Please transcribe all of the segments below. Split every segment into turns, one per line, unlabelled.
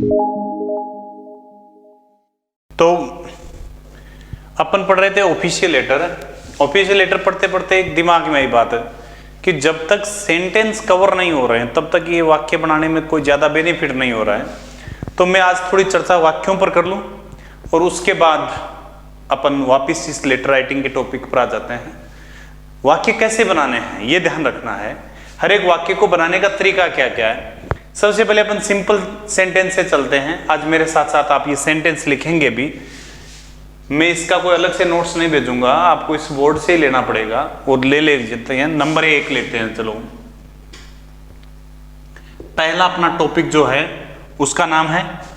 तो अपन पढ़ रहे थे ऑफिशियल लेटर। ऑफिशियल लेटर पढ़ते पढ़ते एक दिमाग में आई बात है कि जब तक सेंटेंस कवर नहीं हो रहे हैं तब तक ये वाक्य बनाने में कोई ज़्यादा बेनिफिट नहीं हो रहा है। तो मैं आज थोड़ी चर्चा वाक्यों पर कर लूँ और उसके बाद अपन वापस इस लेटर राइटिंग के टॉपिक पर आ जाते हैं। वाक्य कैसे बनाने हैं ये ध्यान रखना है। हर एक वाक्य को बनाने का तरीका क्या क्या है। सबसे पहले अपन सिंपल सेंटेंस से चलते हैं। आज मेरे साथ साथ आप ये सेंटेंस लिखेंगे भी। मैं इसका कोई अलग से नोट्स नहीं भेजूंगा, आपको इस बोर्ड से ही लेना पड़ेगा और ले लेते हैं। नंबर 1 लेते हैं। चलो, पहला अपना टॉपिक जो है उसका नाम है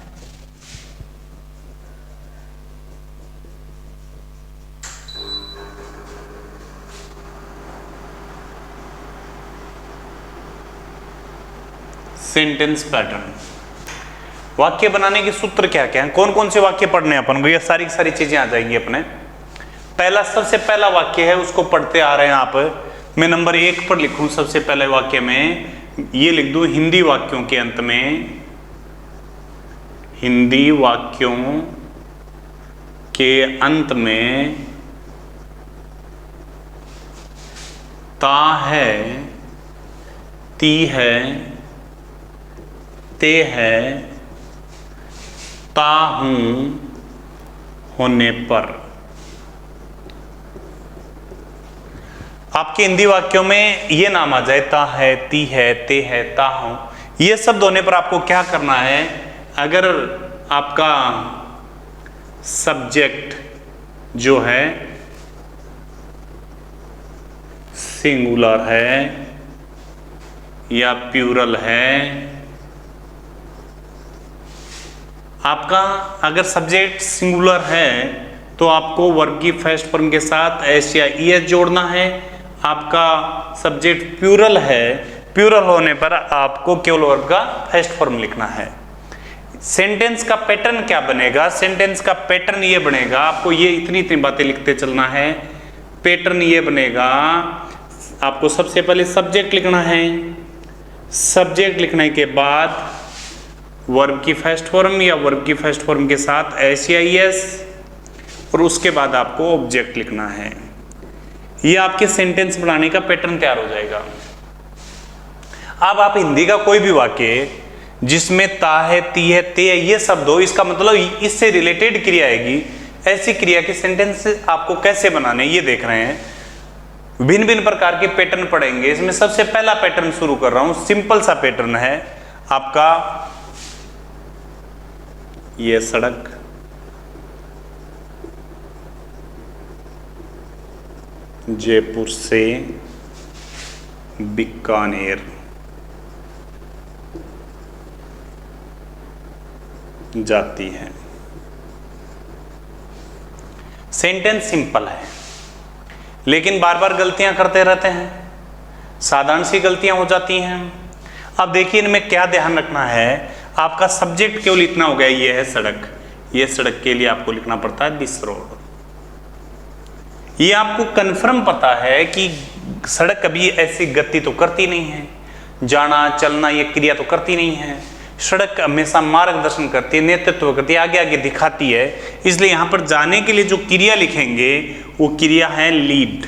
सेंटेंस पैटर्न। वाक्य बनाने के सूत्र क्या क्या हैं, कौन कौन से वाक्य पढ़ने हैं अपन को, ये सारी सारी चीजें आ जाएंगी अपने। पहला सबसे पहला वाक्य है उसको पढ़ते आ रहे हैं आप। मैं नंबर 1 पर लिखूं सबसे पहले वाक्य में ये लिख दूं, हिंदी वाक्यों के अंत में, हिंदी वाक्यों के अंत में ता है, ती है, ते है, ता हूं होने पर। आपके हिंदी वाक्यों में ये नाम आ जाए, ता है, ती है, ते है, ता हूं, ये शब्द होने पर आपको क्या करना है। अगर आपका सब्जेक्ट जो है सिंगुलर है या प्लूरल है, आपका अगर सब्जेक्ट सिंगुलर है तो आपको वर्ब की फर्स्ट फॉर्म के साथ एस या ईएस जोड़ना है। आपका सब्जेक्ट प्लूरल है, प्लूरल होने पर आपको केवल वर्ब का फर्स्ट फॉर्म लिखना है। सेंटेंस का पैटर्न क्या बनेगा, सेंटेंस का पैटर्न ये बनेगा, आपको ये इतनी बातें लिखते चलना है। पैटर्न ये बनेगा, आपको सबसे पहले सब्जेक्ट लिखना है। सब्जेक्ट लिखने के बाद वर्ब की फर्स्ट फॉर्म या वर्ब की फर्स्ट फॉर्म के साथ एस या ईएस, और उसके बाद आपको ऑब्जेक्ट लिखना है। ये आपके सेंटेंस बनाने का पैटर्न तैयार हो जाएगा। अब आप हिंदी का कोई भी वाक्य जिसमें ता है, ती है, ते है ये शब्द हो, इसका मतलब इससे रिलेटेड क्रिया आएगी, ऐसी क्रिया के सेंटेंस आपको कैसे बनाने ये देख रहे हैं। भिन्न भिन्न प्रकार के पैटर्न पढ़ेंगे। इसमें सबसे पहला पैटर्न शुरू कर रहा हूं, सिंपल सा पैटर्न है आपका। ये सड़क जयपुर से बीकानेर जाती है। सेंटेंस सिंपल है लेकिन बार बार गलतियां करते रहते हैं, साधारण सी गलतियां हो जाती हैं। अब देखिए इनमें क्या ध्यान रखना है। आपका सब्जेक्ट केवल इतना हो गया, ये है सड़क। ये सड़क के लिए आपको लिखना पड़ता है दिस रोड। ये आपको कंफर्म पता है कि सड़क कभी ऐसी गति तो करती नहीं है, जाना चलना ये क्रिया तो करती नहीं है। सड़क हमेशा मार्गदर्शन करती है, नेतृत्व करती है, आगे आगे दिखाती है। इसलिए यहां पर जाने के लिए जो क्रिया लिखेंगे वो क्रिया है लीड।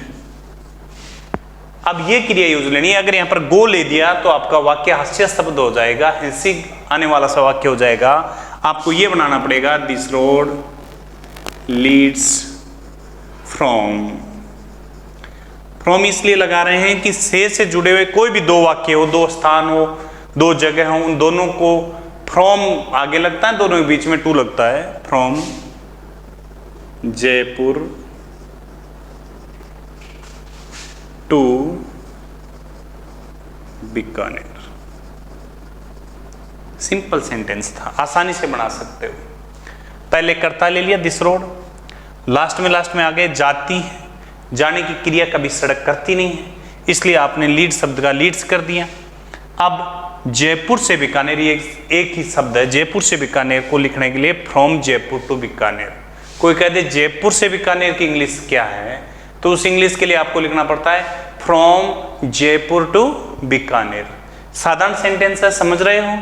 अब ये क्रिया यूज लेनी है। अगर यहां पर गो ले दिया तो आपका वाक्य हास्य शब्द हो जाएगा, हंसी आने वाला सा वाक्य हो जाएगा। आपको ये बनाना पड़ेगा this road Leeds from. From इसलिए लगा रहे हैं कि से जुड़े हुए कोई भी दो वाक्य हो, दो स्थान हो, दो जगह हो, उन दोनों को फ्रॉम आगे लगता है, दोनों के बीच में टू लगता है। From Jaipur to Bikaner. Simple sentence था, आसानी से बना सकते हो। पहले कर्ता ले लिया दिस रोड, लास्ट में आ गए जाती है। जाने की क्रिया कभी सड़क करती नहीं है, इसलिए आपने लीड शब्द का लीड्स कर दिया। अब जयपुर से बीकानेर, ये एक ही शब्द है। जयपुर से बीकानेर को लिखने के लिए फ्रॉम जयपुर टू बीकानेर। कोई कह दे जयपुर से बीकानेर की इंग्लिश क्या है, तो उस इंग्लिश के लिए आपको लिखना पड़ता है फ्रॉम जयपुर टू बीकानेर। साधारण सेंटेंस है, समझ रहे हो।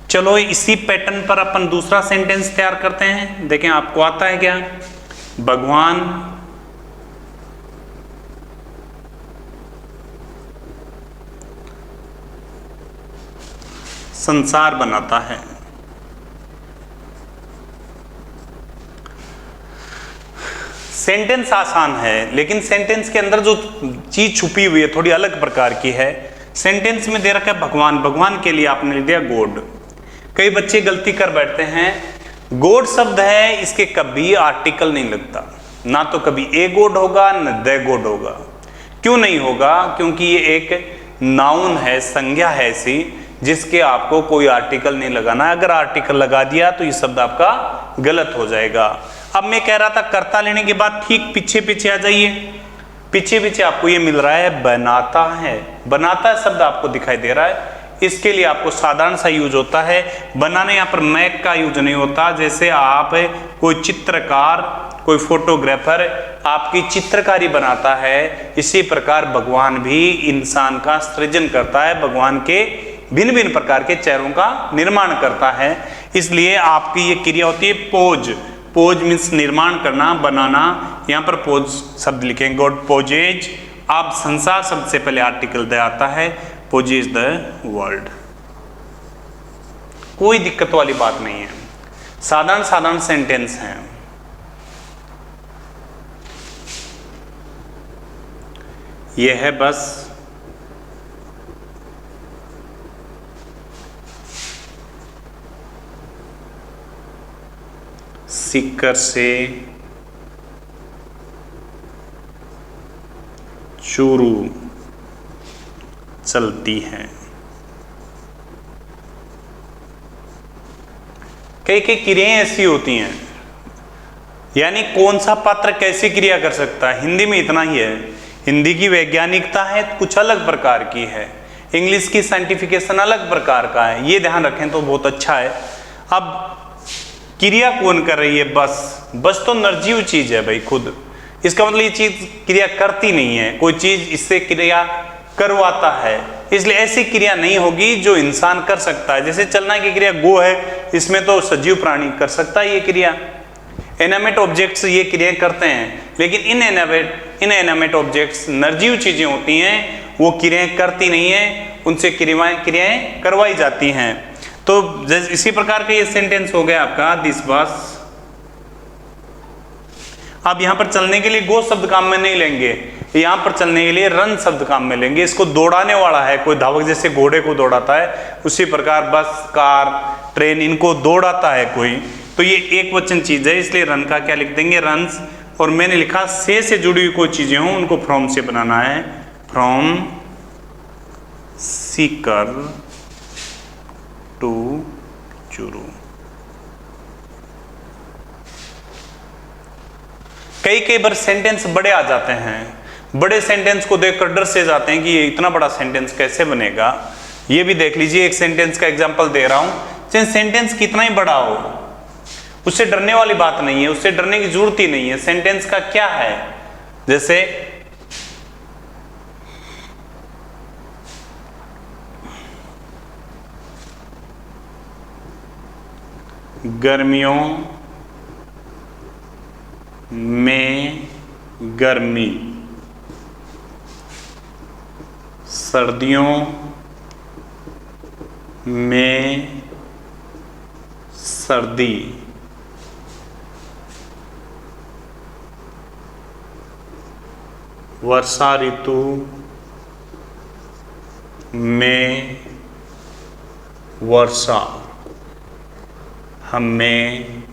चलो इसी पैटर्न पर अपन दूसरा सेंटेंस तैयार करते हैं। देखें आपको आता है क्या? भगवान संसार बनाता है। सेंटेंस आसान है, लेकिन सेंटेंस के अंदर जो चीज छुपी हुई है थोड़ी अलग प्रकार की है। सेंटेंस में दे रखा है भगवान, भगवान के लिए आपने लिख दिया गॉड। कई बच्चे गलती कर बैठते हैं, गॉड शब्द है, इसके कभी आर्टिकल नहीं लगता, ना तो कभी ए गॉड होगा न द गॉड होगा। क्यों नहीं होगा? क्योंकि ये एक नाउन है, संज्ञा है ऐसी जिसके आपको कोई आर्टिकल नहीं लगाना। अगर आर्टिकल लगा दिया तो ये शब्द आपका गलत हो जाएगा। अब मैं कह रहा था कर्ता लेने के बाद ठीक पीछे पीछे आ जाइए। पीछे पीछे आपको ये मिल रहा है बनाता है। बनाता है शब्द आपको दिखाई दे रहा है, इसके लिए आपको साधारण सा यूज होता है। बनाने यहाँ पर मैक का यूज नहीं होता। जैसे आप कोई चित्रकार, कोई फोटोग्राफर आपकी चित्रकारी बनाता है, इसी प्रकार भगवान भी इंसान का सृजन करता है, भगवान के भिन्न भिन्न प्रकार के चेहरों का निर्माण करता है। इसलिए आपकी ये क्रिया होती है पोज। पोज मीन्स निर्माण करना, बनाना। यहाँ पर पोज शब्द लिखेंगे, गॉड पोजेज। आप संसार शब्द से पहले आर्टिकल द आता है, पोजेज द वर्ल्ड। कोई दिक्कत वाली बात नहीं है, साधारण साधारण सेंटेंस हैं। यह है बस सीकर से चूरू चलती है। कई कई क्रियाएं ऐसी होती हैं, यानी कौन सा पात्र कैसी क्रिया कर सकता है। हिंदी में इतना ही है, हिंदी की वैज्ञानिकता है कुछ अलग प्रकार की है, इंग्लिश की साइंटिफिकेशन अलग प्रकार का है। ये ध्यान रखें तो बहुत अच्छा है। अब क्रिया कौन कर रही है? बस। बस तो निर्जीव चीज है भाई खुद। इसका मतलब ये चीज क्रिया करती नहीं है, कोई चीज इससे क्रिया करवाता है। इसलिए ऐसी क्रिया नहीं होगी जो इंसान कर सकता है। जैसे चलना की क्रिया गो है, इसमें तो सजीव प्राणी कर सकता है ये क्रिया। एनामेट ऑब्जेक्ट्स ये क्रिया करते हैं, लेकिन इनएनामेट ऑब्जेक्ट्स निर्जीव चीजें होती हैं, वो क्रियाएं करती नहीं है, उनसे क्रियाएं करवाई जाती हैं। तो इसी प्रकार का ये सेंटेंस हो गया आपका दिस बस। अब यहां पर चलने के लिए गो शब्द काम में नहीं लेंगे, यहां पर चलने के लिए रन शब्द काम में लेंगे। इसको दौड़ाने वाला है, कोई धावक जैसे घोड़े को दौड़ाता है, उसी प्रकार बस, कार, ट्रेन इनको दौड़ाता है कोई, तो ये एक वचन चीज है, इसलिए रन का क्या लिख देंगे? रन्स। और मैंने लिखा से जुड़ी हुई कोई चीजें हों उनको फ्रॉम से बनाना है, फ्रॉम सीकर टू चूरू। कई बार सेंटेंस बड़े आ जाते हैं, बड़े सेंटेंस को देखकर डर से जाते हैं कि ये इतना बड़ा सेंटेंस कैसे बनेगा। ये भी देख लीजिए, एक सेंटेंस का एग्जांपल दे रहा हूं, चाहे सेंटेंस कितना ही बड़ा हो, उससे डरने वाली बात नहीं है, उससे डरने की जरूरत ही नहीं है। सेंटेंस का क्या है? जैसे गर्मियों में गर्मी, सर्दियों में सर्दी, वर्षा ऋतु में वर्षा हमें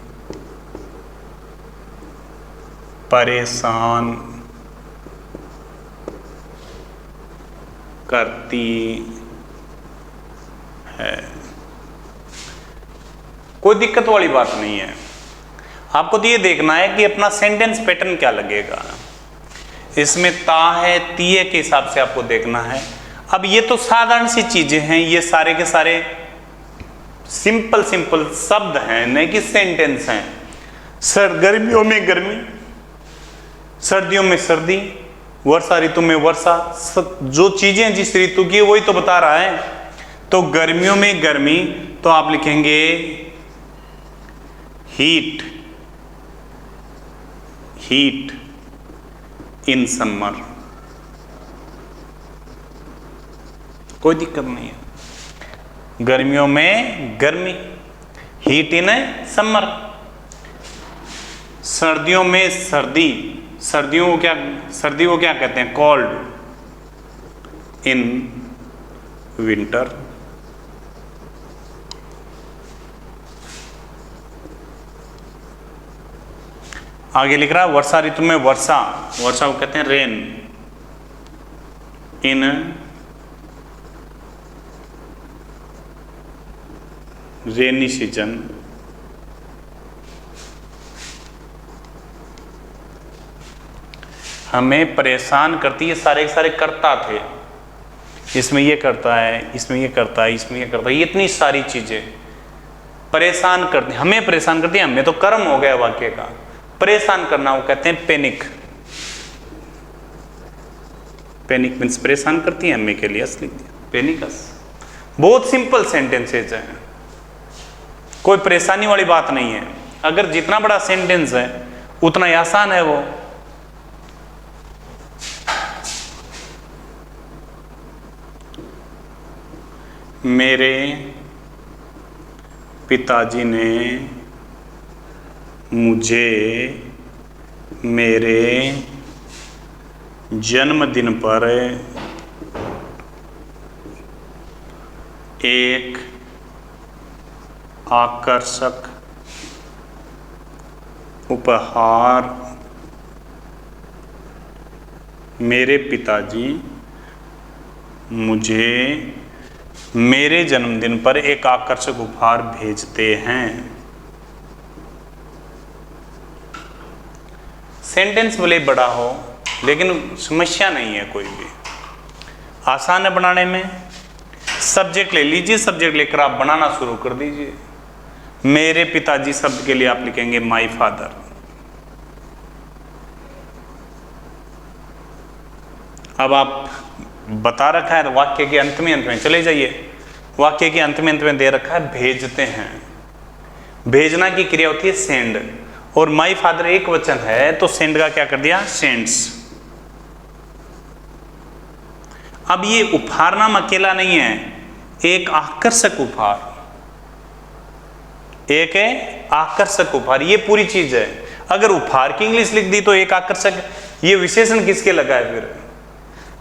परेशान करती है। कोई दिक्कत वाली बात नहीं है। आपको तो ये देखना है कि अपना सेंटेंस पैटर्न क्या लगेगा। इसमें ता है, तीये के हिसाब से आपको देखना है। अब ये तो साधारण सी चीजें हैं, ये सारे के सारे सिंपल शब्द हैं, नहीं कि सेंटेंस हैं। गर्मियों में गर्मी, सर्दियों में सर्दी, वर्षा ऋतु में वर्षा, जो चीजें जिस ऋतु की वही तो बता रहा है। तो गर्मियों में गर्मी, तो आप लिखेंगे हीट, हीट इन समर। कोई दिक्कत नहीं है, गर्मियों में गर्मी, हीट इन समर। सर्दियों में सर्दी, सर्दी को क्या कहते हैं? Cold in winter. आगे लिख रहा है वर्षा ऋतु में वर्षा, वर्षा को कहते हैं रेन इन रेनी सीजन। हमें परेशान करती है, सारे के सारे करता थे, इसमें ये करता है, इसमें ये करता है, इसमें ये करता है, इतनी सारी चीजें परेशान करती, हमें परेशान करती है। हमें तो कर्म हो गया वाक्य का, परेशान करना वो कहते हैं पैनिक। पैनिक मीन्स परेशान करती है, हमें के लिए असली पैनिकस। बहुत सिंपल सेंटेंसेज है, कोई परेशानी वाली बात नहीं है। अगर जितना बड़ा सेंटेंस है उतना ही आसान है वो। मेरे पिताजी ने मुझे मेरे जन्मदिन पर एक आकर्षक उपहार, मेरे पिताजी मुझे मेरे जन्मदिन पर एक आकर्षक उपहार भेजते हैं। सेंटेंस भले बड़ा हो लेकिन समस्या नहीं है, कोई भी आसान है बनाने में। सब्जेक्ट ले लीजिए, सब्जेक्ट लेकर आप बनाना शुरू कर दीजिए। मेरे पिताजी शब्द के लिए आप लिखेंगे माई फादर। अब आप बता रखा है वाक्य के अंत में चले जाइए। वाक्य के अंत में दे रखा है भेजते हैं। भेजना की क्रिया होती है सेंड, और माई फादर एक वचन है तो सेंड का क्या कर दिया? सेंड्स। अब ये उपहार नाम अकेला नहीं है, एक आकर्षक उपहार, एक है आकर्षक उपहार, ये पूरी चीज है। अगर उपहार की इंग्लिश लिख दी तो एक आकर्षक, ये विशेषण किसके लगा है? फिर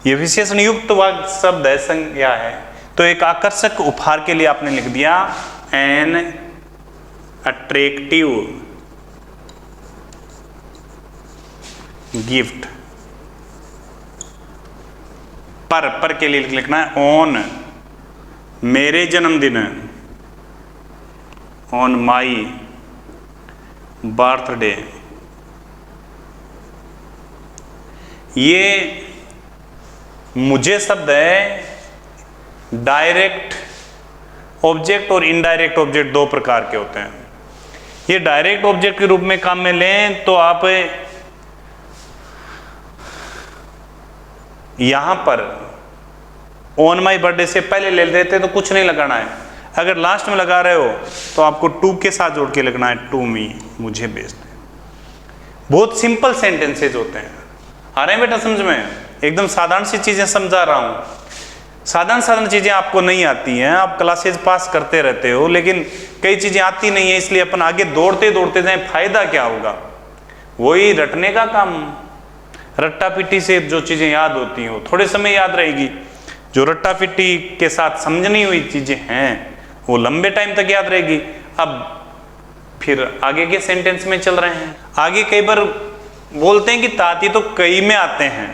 ये विशेषण युक्त वाक्य शब्द है, संज्ञा है, तो एक आकर्षक उपहार के लिए आपने लिख दिया एन अट्रैक्टिव गिफ्ट। पर के लिए लिखना है ऑन मेरे जन्मदिन, ऑन माई बर्थडे। ये मुझे शब्द है डायरेक्ट ऑब्जेक्ट और इनडायरेक्ट ऑब्जेक्ट दो प्रकार के होते हैं। ये डायरेक्ट ऑब्जेक्ट के रूप में काम में लें तो आप यहां पर ऑन माई बर्थडे से पहले ले लेते तो कुछ नहीं लगाना है। अगर लास्ट में लगा रहे हो तो आपको टू के साथ जोड़ के लिखना है टू मी, मुझे भेजते। बहुत सिंपल सेंटेंसेज होते हैं। आ रहे हैं बेटा समझ में? एकदम साधारण सी चीजें समझा रहा हूं। साधारण चीजें आपको नहीं आती हैं, आप क्लासेज पास करते रहते हो, लेकिन कई चीजें आती नहीं है, इसलिए अपन आगे दौड़ते दौड़ते जाएं, फायदा क्या होगा? वही रटने का काम। रट्टा पिट्टी से जो चीजें याद होती हो थोड़े समय याद रहेगी, जो रट्टा पिट्टी के साथ समझनी हुई चीजें हैं वो लंबे टाइम तक याद रहेगी। अब फिर आगे के सेंटेंस में चल रहे हैं। आगे कई बार बोलते हैं कि ताती तो कई में आते हैं।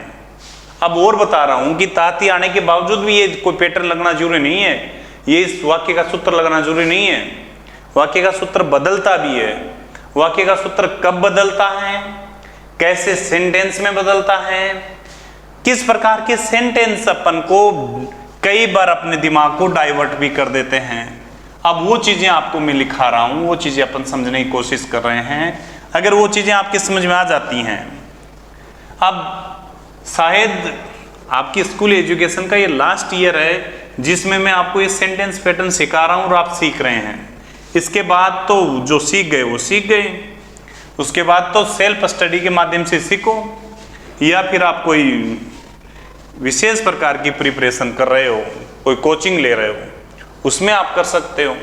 अब और बता रहा हूं कि ताती आने के बावजूद भी ये कोई पैटर्न लगना जरूरी नहीं है, ये इस वाक्य का सूत्र लगना जरूरी नहीं है। वाक्य का सूत्र बदलता भी है। वाक्य का सूत्र कब बदलता है, कैसे सेंटेंस में बदलता है, किस प्रकार के सेंटेंस अपन को कई बार अपने दिमाग को डाइवर्ट भी कर देते हैं। अब वो चीजें आपको मैं लिखा रहा हूं, वो चीजें अपन समझने की कोशिश कर रहे हैं। अगर वो चीजें आपके समझ में आ जाती हैं, अब शायद आपकी स्कूल एजुकेशन का ये लास्ट ईयर है जिसमें मैं आपको ये सेंटेंस पैटर्न सिखा रहा हूं और आप सीख रहे हैं। इसके बाद तो जो सीख गए वो सीख गए, उसके बाद तो सेल्फ स्टडी के माध्यम से सीखो, या फिर आप कोई विशेष प्रकार की प्रिपरेशन कर रहे हो, कोई कोचिंग ले रहे हो, उसमें आप कर सकते हो,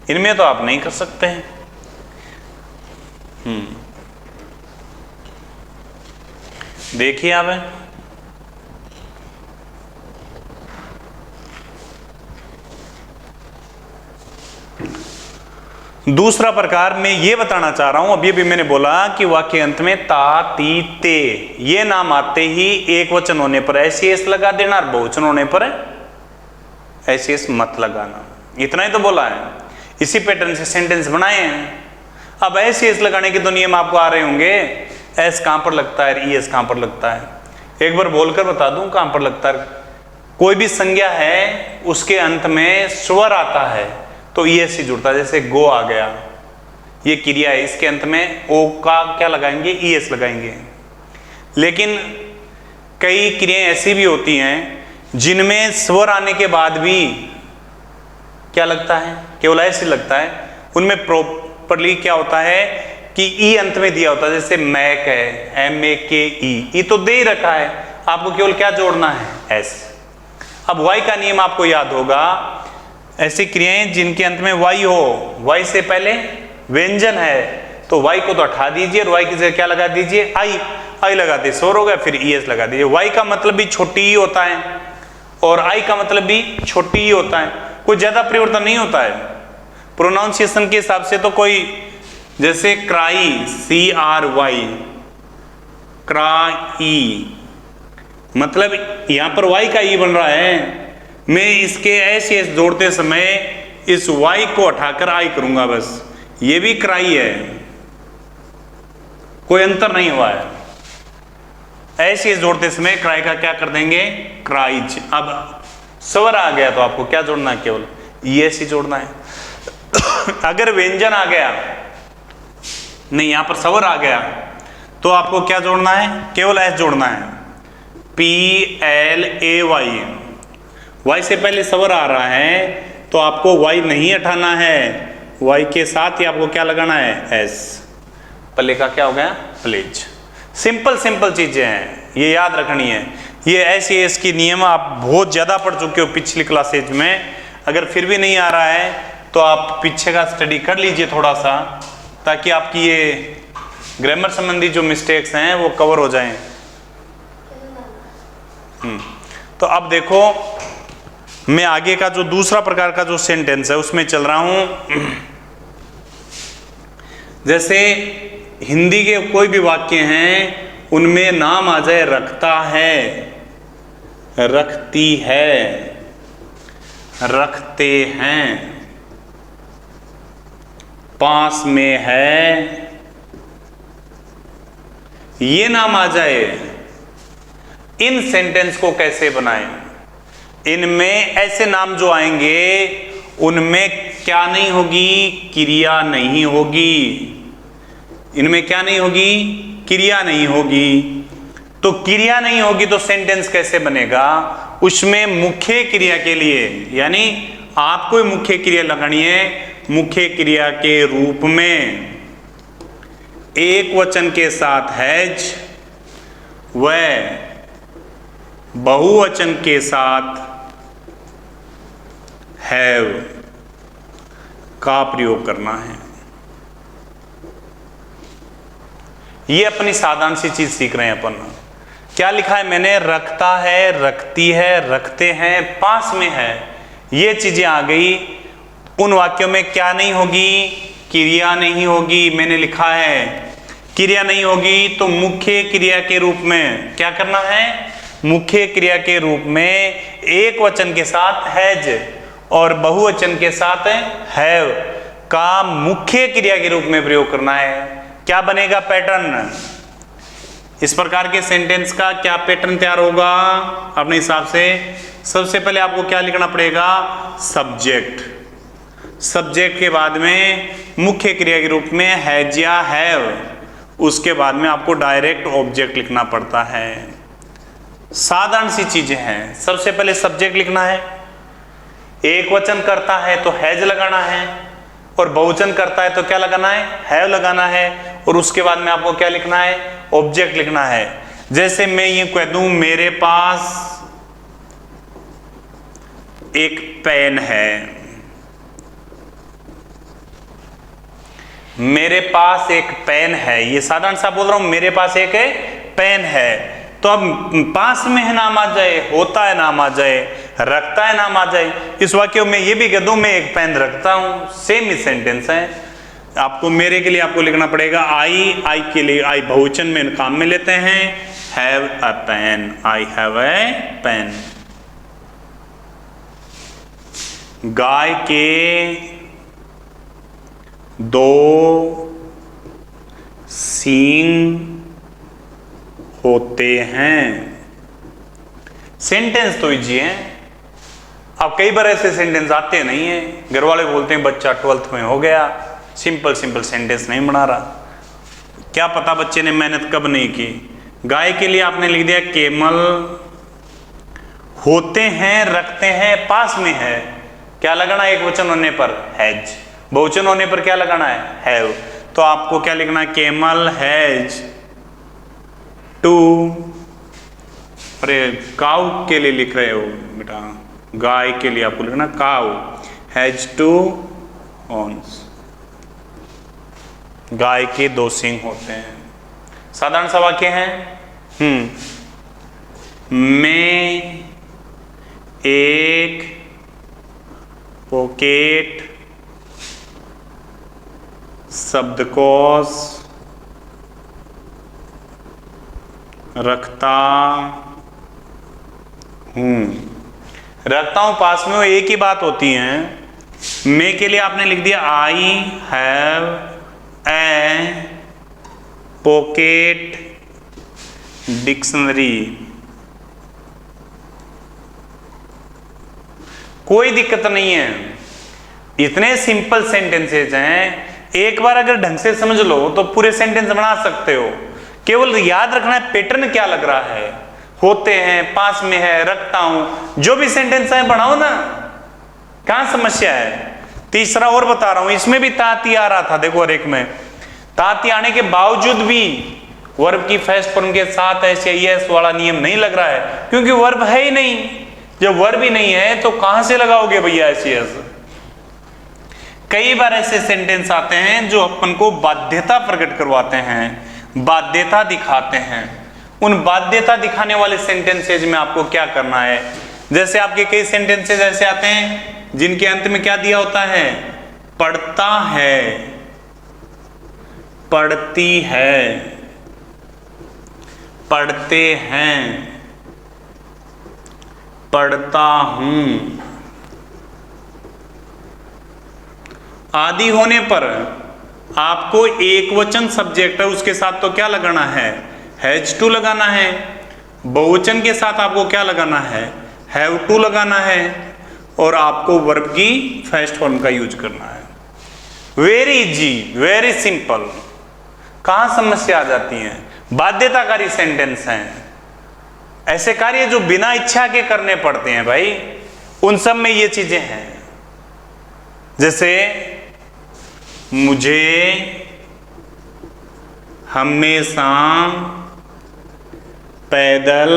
इनमें तो आप नहीं कर सकते हैं। देखिए आप दूसरा प्रकार मैं ये बताना चाह रहा हूं, अभी भी मैंने बोला कि वाक्य अंत में ता, ती, ते ये नाम आते ही एक वचन होने पर एस लगा देना और बहुवचन होने पर एस मत लगाना, इतना ही तो बोला है। इसी पैटर्न से सेंटेंस बनाए हैं। अब एस लगाने के तो नियम आपको आ रहे होंगे, एस कहां पर लगता है, ईएस कहां पर लगता है, एक बार बोलकर बता दूं कहां पर लगता है। कोई भी संज्ञा है उसके अंत में स्वर आता है तो ईएस ही जुड़ता है, जैसे गो आ गया, ये क्रिया है, इसके अंत में ओ का क्या लगाएंगे, ईएस लगाएंगे। लेकिन कई क्रियाएं ऐसी भी होती हैं जिनमें स्वर आने के बाद भी क्या लगता है, केवल ऐसे लगता है, उनमें प्रॉपरली क्या होता है कि ई अंत में दिया होता है, जैसे मैक है, MAKE, ई तो दे ही रखा है, आपको केवल क्या जोड़ना है, एस। अब वाई का नियम आपको याद होगा, ऐसी क्रियाएं जिनके अंत में वाई हो, वाई से पहले व्यंजन है तो वाई को तो हटा दीजिए और वाई की जगह क्या लगा दीजिए, आई लगा दीजिए, स्वर हो गया, फिर ईएस लगा दीजिए। वाई का मतलब भी छोटी ही होता है और आई का मतलब भी छोटी ही होता है, कोई ज्यादा परिवर्तन नहीं होता है। प्रोनाउंसिएशन के हिसाब से तो कोई, जैसे क्राई, CRY, क्राई, मतलब यहां पर वाई का ई बन रहा है, मैं इसके एस जोड़ते समय इस वाई को हटाकर आई करूंगा बस, ये भी क्राई है, कोई अंतर नहीं हुआ है। एस जोड़ते समय क्राई का क्या कर देंगे, क्राइज। अब स्वर आ गया तो आपको क्या जोड़ना है, केवल ईएस ही जोड़ना है। अगर व्यंजन आ गया, नहीं यहां पर स्वर आ गया तो आपको क्या जोड़ना है, केवल एस जोड़ना है, PLAY। वाई से पहले स्वर आ रहा है तो आपको वाई नहीं हटाना है, वाई के साथ ही आपको क्या लगाना है, एस। पहले का क्या हो गया, प्लेज। सिंपल सिंपल चीजें हैं, ये याद रखनी है। ये एस की नियम आप बहुत ज्यादा पढ़ चुके हो पिछली क्लासेज में, अगर फिर भी नहीं आ रहा है तो आप पीछे का स्टडी कर लीजिए थोड़ा सा, ताकि आपकी ये ग्रामर संबंधी जो मिस्टेक्स हैं वो कवर हो जाएं। तो अब देखो, मैं आगे का जो दूसरा प्रकार का जो सेंटेंस है उसमें चल रहा हूं। जैसे हिंदी के कोई भी वाक्य हैं उनमें नाम आ जाए रखता है, रखती है, रखते हैं, पास में है, ये नाम आ जाए, इन सेंटेंस को कैसे बनाएं। इनमें ऐसे नाम जो आएंगे उनमें क्या नहीं होगी, क्रिया नहीं होगी। इनमें क्या नहीं होगी, क्रिया नहीं होगी। तो क्रिया नहीं होगी तो सेंटेंस कैसे बनेगा, उसमें मुख्य क्रिया के लिए, यानी आपको मुख्य क्रिया लगानी है, मुख्य क्रिया के रूप में एक वचन के साथ हैज व बहुवचन के साथ हैव का प्रयोग करना है। ये अपनी साधारण सी चीज सीख रहे हैं अपन। क्या लिखा है मैंने, रखता है, रखती है, रखते हैं, पास में है, ये चीजें आ गई। उन वाक्यों में क्या नहीं होगी, क्रिया नहीं होगी। मैंने लिखा है क्रिया नहीं होगी तो मुख्य क्रिया के रूप में क्या करना है, मुख्य क्रिया के रूप में एक वचन के साथ हैज और बहुवचन के साथ हैव का मुख्य क्रिया के रूप में प्रयोग करना है। क्या बनेगा पैटर्न, इस प्रकार के सेंटेंस का क्या पैटर्न तैयार होगा अपने हिसाब से। सबसे पहले आपको क्या लिखना पड़ेगा, सब्जेक्ट, सब्जेक्ट के बाद में मुख्य क्रिया के रूप में हैज या हैव, उसके बाद में आपको डायरेक्ट ऑब्जेक्ट लिखना पड़ता है। साधारण सी चीजें हैं। सबसे पहले सब्जेक्ट लिखना है, एक वचन करता है तो हैज लगाना है, और बहुवचन करता है तो क्या लगाना है, हैव लगाना है, और उसके बाद में आपको क्या लिखना है, ऑब्जेक्ट लिखना है। जैसे मैं ये कह दूं मेरे पास एक पेन है, मेरे पास एक पेन है, ये साधारण सा बोल रहा हूं, मेरे पास एक पेन है, तो अब पास में है नाम आ जाए, होता है नाम आ जाए, रखता है नाम आ जाए। इस वाक्य में ये भी कह दूं मैं एक पेन रखता हूं, सेम ही सेंटेंस है। आपको मेरे के लिए आपको लिखना पड़ेगा आई के लिए आई बहुवचन में काम में लेते हैं, have a pen, I have a pen. गाय के 2 सींग होते हैं। सेंटेंस तो इजी है। अब कई बार ऐसे सेंटेंस आते नहीं है, घर वाले बोलते हैं बच्चा 12th में हो गया, सिंपल सेंटेंस नहीं बना रहा। क्या पता बच्चे ने मेहनत कब नहीं की। गाय के लिए आपने लिख दिया केमल, होते हैं, रखते हैं, पास में है, क्या लगाना है, एक वचन होने पर हैज, बहुवचन होने पर क्या लगाना है, हैव। तो आपको क्या लिखना है, केमल हैज 2, अरे काऊ के लिए लिख रहे हो बेटा, गाय के लिए आपको लिखना काऊ हैज 2 हॉर्न्स, गाय के 2 सींग होते हैं। साधारण सा वाक्य है। मैं एक पॉकेट शब्दकोश रखता हूं, रखता हूं पास में वो एक ही बात होती है। मैं के लिए आपने लिख दिया आई हैव ए पॉकेट डिक्शनरी, कोई दिक्कत नहीं है, इतने सिंपल सेंटेंसेज हैं, एक बार अगर ढंग से समझ लो तो पूरे सेंटेंस बना सकते हो। केवल याद रखना है पैटर्न क्या लग रहा है, होते हैं, पास में है, रखता हूं, जो भी सेंटेंस है बनाओ ना, कहां समस्या है। तीसरा और बता रहा हूं, इसमें भी ताती आ रहा था, देखो हर एक में ताती आने के बावजूद भी वर्ब की फर्स्ट फॉर्म के साथ ऐसे यस वाला नियम नहीं लग रहा है, क्योंकि वर्ब है ही नहीं। जब वर्ब ही नहीं है तो कहां से लगाओगे भैया यस। कई बार ऐसे सेंटेंस आते हैं जो अपन को बाध्यता प्रकट करवाते हैं, बाध्यता दिखाते हैं। उन बाध्यता दिखाने वाले सेंटेंसेज में आपको क्या करना है, जैसे आपके कई सेंटेंसेज ऐसे आते हैं जिनके अंत में क्या दिया होता है, पढ़ता है, पढ़ती है, पढ़ते हैं, पढ़ता हूं आदि होने पर आपको एक वचन सब्जेक्ट है उसके साथ तो क्या लगाना है, हैज टू लगाना है। बहुवचन के साथ आपको क्या लगाना है, हैव टू लगाना है, और आपको वर्ब की फर्स्ट फॉर्म का यूज करना है। Very easy, very simple. कहां समस्या आ जाती है, बाध्यताकारी सेंटेंस हैं, ऐसे कार्य जो बिना इच्छा के करने पड़ते हैं भाई, उन सब में ये चीजें हैं। जैसे मुझे हमेशा पैदल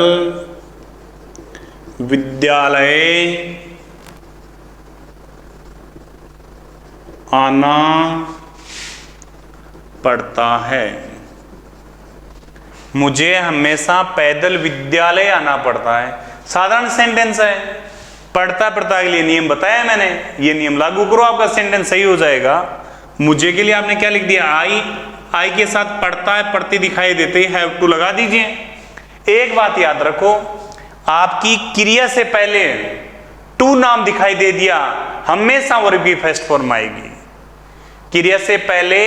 विद्यालय आना पड़ता है, मुझे हमेशा पैदल विद्यालय आना पड़ता है। साधारण सेंटेंस है, पढ़ता पढ़ता के लिए नियम बताया मैंने, ये नियम लागू करो, आपका सेंटेंस सही हो जाएगा। मुझे के लिए आपने क्या लिख दिया, आई के साथ पढ़ता है, पढ़ती दिखाई देते ही हैव टू लगा दीजिए। एक बात याद रखो, आपकी क्रिया से पहले टू नाम दिखाई दे दिया, हमेशा वर्ब की फर्स्ट फॉर्म आएगी। क्रिया से पहले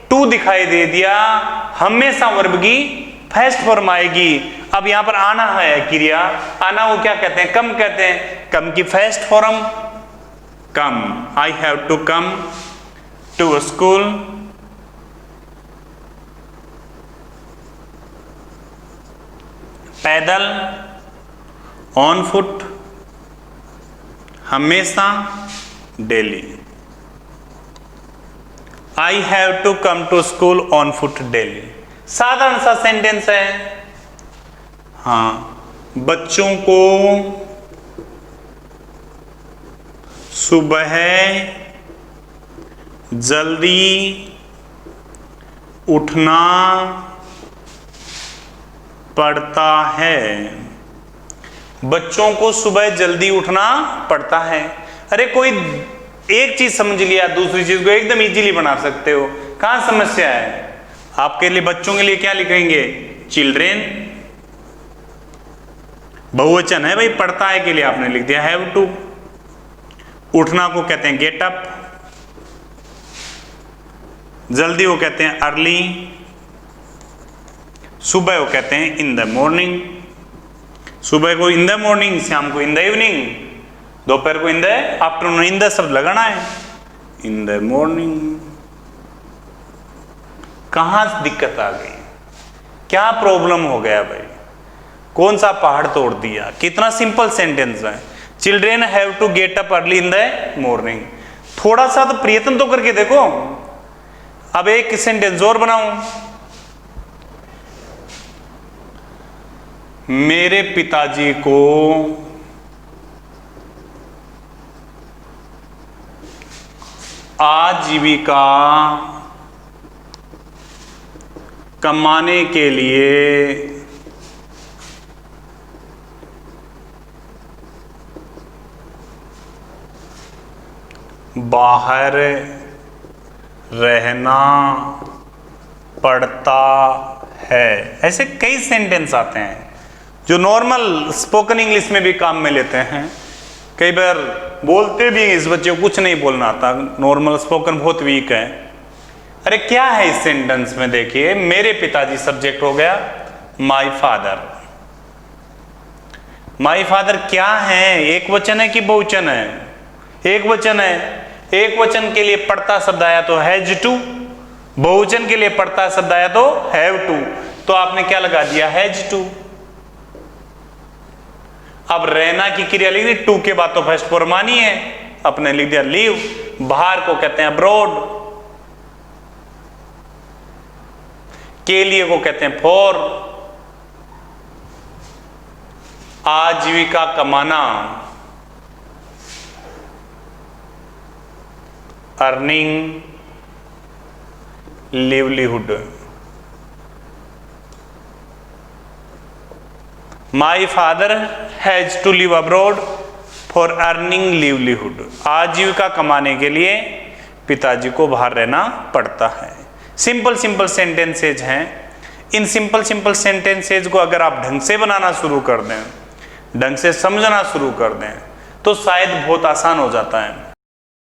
टू दिखाई दे दिया, हमेशा वर्ब की फर्स्ट फॉर्म आएगी। अब यहां पर आना है क्रिया, आना वो क्या कहते हैं, कम कहते हैं, कम की first form come, I have to come to school, पैदल ऑन फुट, हमेशा, daily. I have to come to school on foot daily, साधारण सा सेंटेंस है। हाँ, बच्चों को सुबह जल्दी उठना पड़ता है। बच्चों को सुबह जल्दी उठना पड़ता है। अरे कोई एक चीज समझ लिया, दूसरी चीज को एकदम इजीली बना सकते हो। कहां समस्या है? आपके लिए, बच्चों के लिए क्या लिखेंगे? चिल्ड्रेन। बहुवचन है भाई, पढ़ता है के लिए आपने लिख दिया हैव टू। उठना को कहते हैं गेट अप, जल्दी वो कहते हैं अर्ली, सुबह वो कहते हैं इन द मॉर्निंग। सुबह को इन द मॉर्निंग, शाम को इन द इवनिंग, दोपहर को in the afternoon. In the शब्द लगाना है, इन द मॉर्निंग। कहां दिक्कत आ गई? क्या प्रॉब्लम हो गया भाई? कौन सा पहाड़ तोड़ दिया? कितना सिंपल सेंटेंस है। Children have to get up early in the morning. थोड़ा सा तो प्रयत्न तो करके देखो। अब एक सेंटेंस और बनाऊं। मेरे पिताजी को आजीविका कमाने के लिए बाहर रहना पड़ता है। ऐसे कई सेंटेंस आते हैं जो नॉर्मल स्पोकन इंग्लिश में भी काम में लेते हैं। कई बार बोलते भी इस बच्चे को कुछ नहीं बोलना आता, नॉर्मल स्पोकन बहुत वीक है। अरे क्या है इस सेंटेंस में? देखिए, मेरे पिताजी सब्जेक्ट हो गया माय फादर। माय फादर क्या है? एक वचन है कि बहुवचन है? एक वचन है। एक वचन के लिए पढ़ता शब्द आया तो हैज टू, बहुवचन के लिए पढ़ता शब्द आया तो हैव टू। तो आपने क्या लगा दिया? Has to. अब रहना की क्रिया लिख दी, टू के बाद तो फर्स्ट फॉर्म आनी है, अपने लिख दिया लीव। बाहर को कहते हैं अब्रॉड, के लिए को कहते हैं फॉर। आजीविका कमाना, earning livelihood. My father has to live abroad for earning livelihood. आजीविका कमाने के लिए पिताजी को बाहर रहना पड़ता है। सिंपल सिंपल सेंटेंसेज हैं। इन सिंपल सिंपल सेंटेंसेज को अगर आप ढंग से बनाना शुरू कर दें, ढंग से समझना शुरू कर दें, तो शायद बहुत आसान हो जाता है।